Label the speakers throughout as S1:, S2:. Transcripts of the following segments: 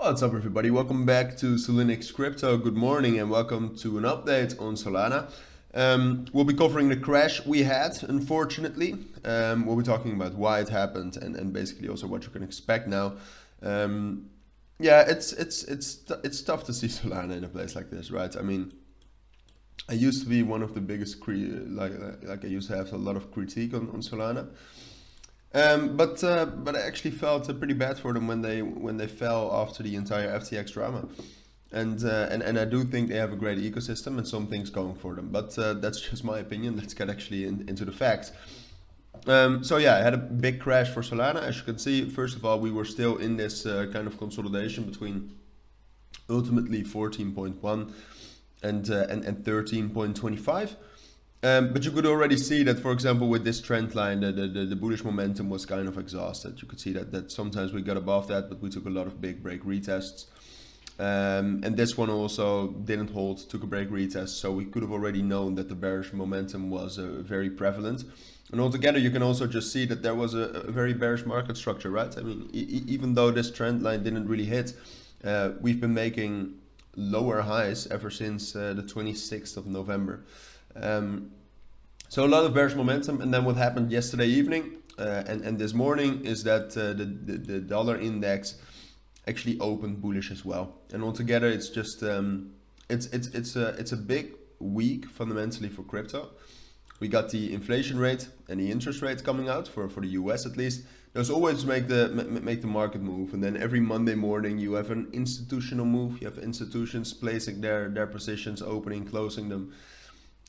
S1: What's up, everybody? Welcome back to Cilinix Crypto. Good morning and welcome to an update on Solana. We'll be covering the crash we had, unfortunately. We'll be talking about why it happened and basically also what you can expect now. Yeah, it's tough to see Solana in a place like this, right? I mean, I used to be one of the biggest like I used to have a lot of critique on Solana. But I actually felt pretty bad for them when they fell after the entire FTX drama, and I do think they have a great ecosystem and some things going for them. But that's just my opinion. Let's get actually into the facts. So yeah, I had a big crash for Solana. As you can see, first of all, we were still in this kind of consolidation between ultimately 14.1 and 13.25. But you could already see that, for example, with this trend line, the bullish momentum was kind of exhausted. You could see that sometimes we got above that, but we took a lot of big break retests. And this one also didn't hold, took a break retest. So we could have already known that the bearish momentum was very prevalent. And altogether, you can also just see that there was a very bearish market structure, right? I mean, even though this trend line didn't really hit, we've been making lower highs ever since the 26th of November. So a lot of bearish momentum, and then what happened yesterday evening and this morning is that the dollar index actually opened bullish as well. And altogether, it's just it's a big week fundamentally for crypto. We got the inflation rate and the interest rate coming out for the US at least. Those always make the market move, and then every Monday morning you have an institutional move. You have institutions placing their positions, opening, closing them.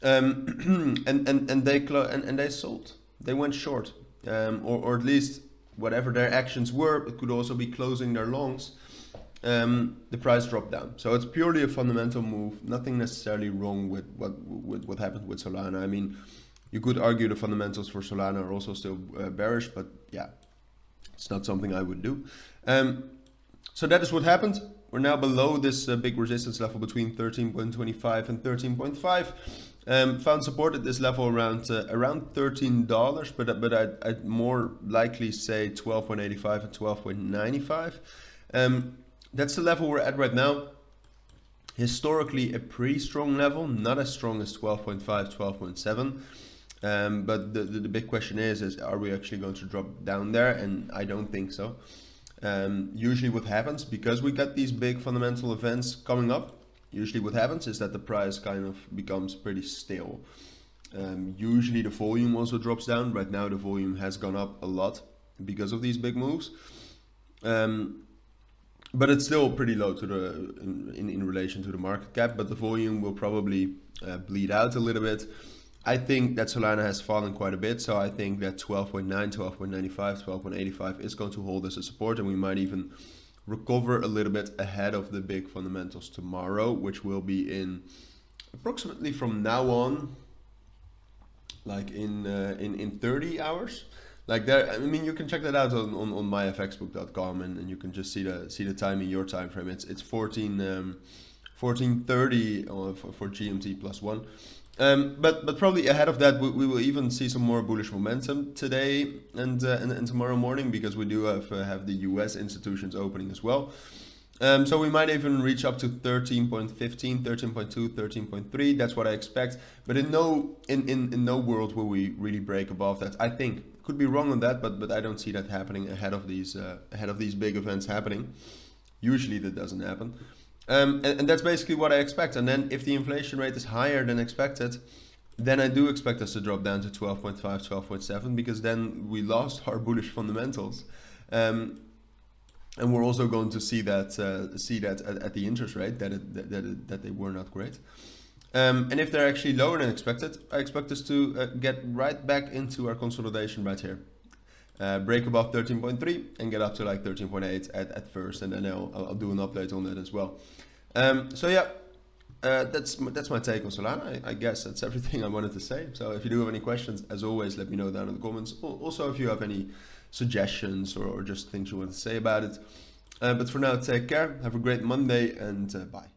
S1: And they sold. They went short, or at least whatever their actions were. It could also be closing their longs. The price dropped down. So it's purely a fundamental move. Nothing necessarily wrong with what happened with Solana. I mean, you could argue the fundamentals for Solana are also still bearish, but yeah, it's not something I would do. So that is what happened. We're now below this big resistance level between 13.25 and 13.5. Found support at this level around $13, but I'd more likely say 12.85 and 12.95. That's the level we're at right now. Historically, a pretty strong level, not as strong as 12.5, 12.7. But the big question is are we actually going to drop down there? And I don't think so. Usually what happens, because we got these big fundamental events coming up, usually what happens is that the price kind of becomes pretty stale. Usually the volume also drops down. Right now the volume has gone up a lot because of these big moves. But it's still pretty low to in relation to the market cap, but the volume will probably bleed out a little bit. I think that Solana has fallen quite a bit, so I think that 12.9, 12.95, 12.85 is going to hold as a support, and we might even recover a little bit ahead of the big fundamentals tomorrow, which will be in approximately from now on, like in 30 hours. Like there, I mean, you can check that out on myfxbook.com, and you can just see the time in your time frame. It's 14:30 for GMT +1. But probably ahead of that, we will even see some more bullish momentum today and tomorrow morning, because we do have the US institutions opening as well. So we might even reach up to 13.15, 13.2, 13.3. That's what I expect. But in no world will we really break above that. I think could be wrong on that, but I don't see that happening ahead of these big events happening. Usually that doesn't happen. And that's basically what I expect. And then if the inflation rate is higher than expected, then I do expect us to drop down to 12.5, 12.7, because then we lost our bullish fundamentals. And we're also going to see that at the interest rate that they were not great. And if they're actually lower than expected, I expect us to get right back into our consolidation right here. Break above 13.3 and get up to like 13.8 at first, and then I'll do an update on that as well. So yeah, that's my take on Solana. I guess that's everything I wanted to say. So if you do have any questions, as always, let me know down in the comments. Also, if you have any suggestions or just things you want to say about it. But for now, take care. Have a great Monday, and bye.